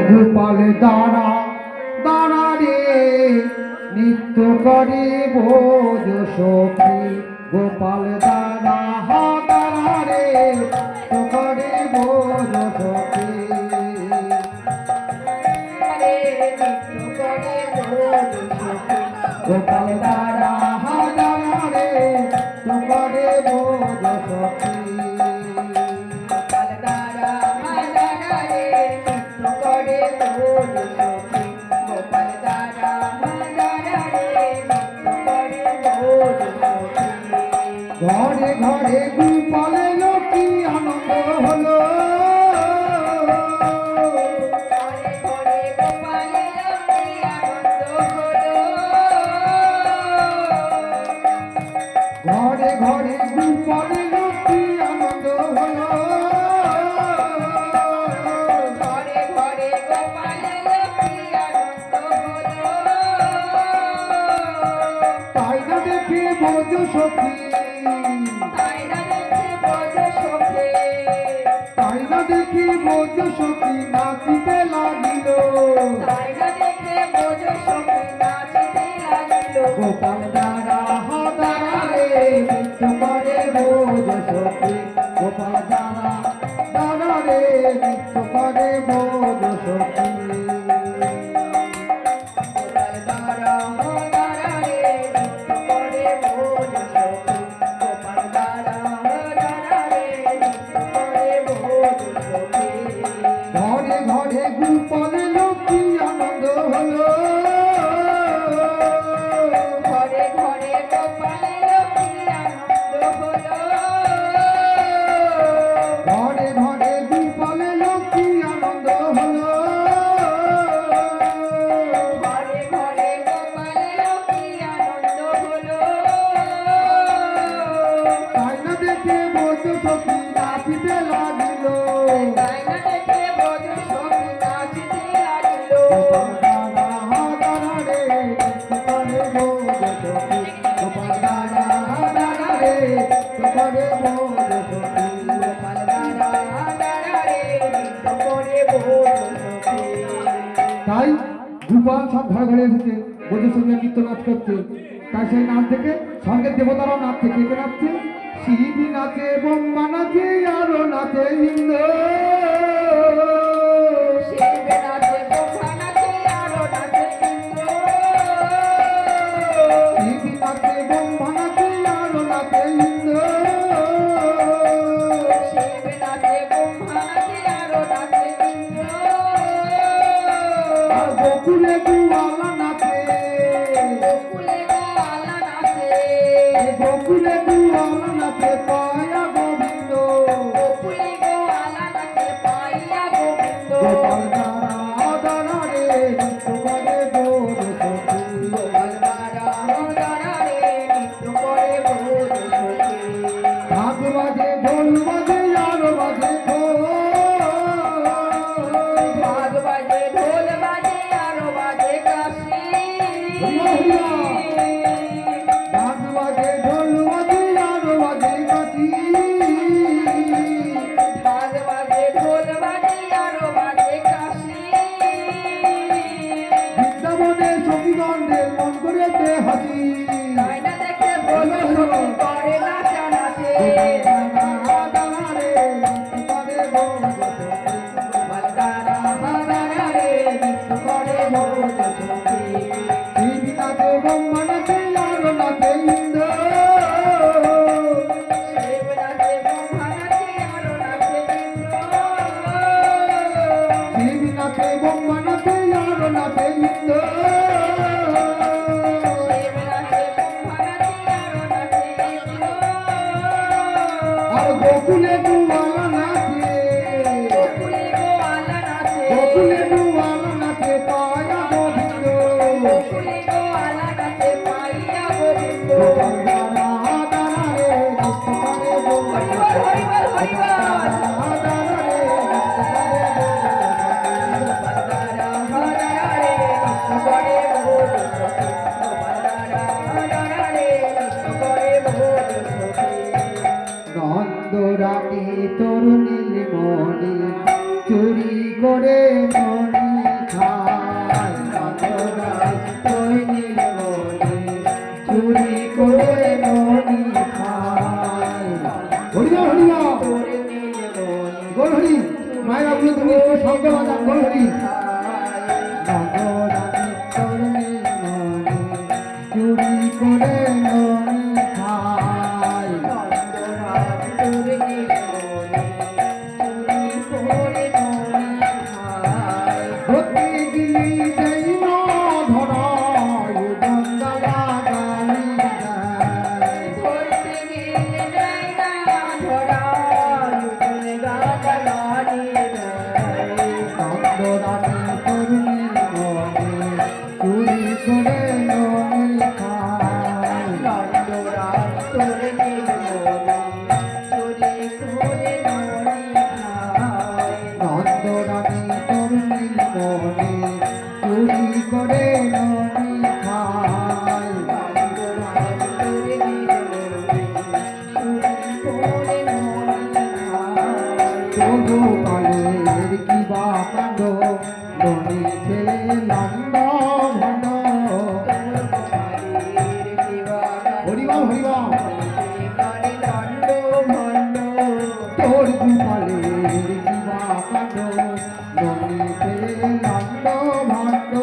গোপাল দাঁড়া দাঁড়া রে নিত্য করে বোঝ সখী গোপাল দাঁড়া দাঁড়া রে নিত্য করে বোঝ সখী গোপাল দাঁড়া দাঁড়া রে নিত্য করে বোঝ সখী ঘরে ঘরে গোপাল এলো কি আনন্দ হলো ঘরে ঘরে গোপাল এলো কি আনন্দ হলো ঘরে ঘরে গোপাল এলো কি আনন্দ হলো তাই না দেখে বোঝ সখী তাই না দেখে বোঝ সখী তাই না দেখি বোঝ সখী নাচিতে লাগিল তাই না দেখে বোঝ সখী নাচিতে লাগিল গোপাল দাঁড়া দাঁড়া রে নৃত্য করে বোঝ সখী গোপাল দাঁড়া দাঁড়া রে নৃত্য করে বোঝ সখী গোপাল দাঁড়া দাঁড়া রে নৃত্য করে বোঝ সখী গোপাল দাঁড়া দাঁড়া রে নৃত্য করে বোঝ সখী ঘরে ঘরে গোপাল এলো কি আনন্দ হলো ঘরে ঘরে গোপাল এলো কি আনন্দ হলো ঘরে ঘরে গোপাল এলো কি আনন্দ হলো ঘরে ঘরে গোপাল এলো কি আনন্দ হলো তাই না দেখে বোঝ সখী নাচিতে লাগিল তাই না দেখে বোঝ সখী নাচিতে লাগিল গোপাল দাঁড়া দাঁড়া রে নৃত্য করে বোঝ সখী গোপাল দাঁড়া দাঁড়া রে নৃত্য করে বোঝ সখী গোপাল দাঁড়া দাঁড়া রে নৃত্য করে বোঝ সখী তাই গোপাল সব ঘরে ঘরে এসেছে বোঝের সঙ্গে নৃত্য নাচ করছে তাই সেই নাচ থেকে স্বর্গের দেবতারাও নাচছে কে কে নাচছে শিবি নাচে ব্রহ্মা নাচে আরো নাচে ইন্দ্র শিবে নাচে ব্রহ্মা নাচে আরো নাচে ইন্দ্র শিবি নাচে ব্রহ্মা নাচে আরো নাচে ইন্দ্র শিবে নাচে ব্রহ্মা নাচে আরো নাচে ইন্দ্র আর গোকুলে গোয়ালা নাচে গোকুলে গোয়ালা নাচে গোকুলে গোয়ালা নাচে পায়া গোবিন্দ গোকুলে গোয়ালা নাচে পাইয়া গোবিন্দ গোপাল দাঁড়া দাঁড়া রে নৃত্য করে বোঝ সখী গোপাল দাঁড়া দাঁড়া রে নৃত্য করে বোঝ সখী ঢাক বাজে ঢোল বাজে আর বাজে ঢোল বাজ বাজে ঢোল বাজে আরো বাজে কাশি ঢাক বাজে ঢোল বাজে আর বাজে কাঠি বাজ বাজে ঢোল বাজে আরো বাজে কাশি বৃন্দাবনে সখীগণদের মন করেছে হাসি তাই না দেখে বোঝ সখী করে নাচা নাচে দাঁড়া রে নৃত্য করে বোঝ সখী গোপাল দাঁড়া দাঁড়া রে নৃত্য করে বোঝ সখী শিবি নাচে ব্রহ্মা নাচে আর নাচে ইন্দ্র শিব নাচে ব্রহ্মা নাচে আরো নাচে ইন্দ্র শিবি নাচে ব্রহ্মা নাচে আর নাচে ইন্দ্র শিব নাচে ব্রহ্মা নাচে আরো নাচে ইন্দ্র আর গোকুলে গোয়ালা নাচে গোকুলে গোয়ালা নাচে গোকুলে গোয়ালা নাচে পায়া গোবিন্দ গোকুলে গোয়ালা নাচে পাইয়া গোবিন্দ গোপাল দাঁড়া দাঁড়া রে নৃত্য করে বোঝ হরিবল হরিবল হরিবল দাঁড়া রে নৃত্য করে বোঝ গোপাল দাঁড়া দাঁড়া রে নৃত্য করে বোঝ সখী গোপাল দাঁড়া দাঁড়া রে নৃত্য করে বোঝ সখী নন্দরানী তরুণীর মণি চুরি করে মণি করে ননি খায় হরিয়া হরিয়া তোর নীলমণি গোল হরি মায়েরা বলে তুমি একটু শব্দ বাজান গোল হরি চুরি করে ননি খায় নন্দরাম তোর নীলমণি চুরি করে ননি খায় ধরতে গিলি যাই ধরায় গঙ্গা গালি দেয় ধরতে গেলে যাই না ধরা দুজনে গাছা গাড়ি দেয় নন্দরানী তরুণী মনে চুরি করে ননি খায় নন্দরাম তোর নীলমণি চুরি করে ননি খায় নন্দরানী তরুণী মনে চুরি করে ননি খায় নন্দরাম তোর নীলমণি চুরি করে ননি খায় তবু কালের কি বা কাণ্ড ননি খেয়ে লন্ড ভণ্ড হরিবাম হরিবাম তোর গোপালের কিবা কাণ্ড ননীতে লন্ড ভণ্ড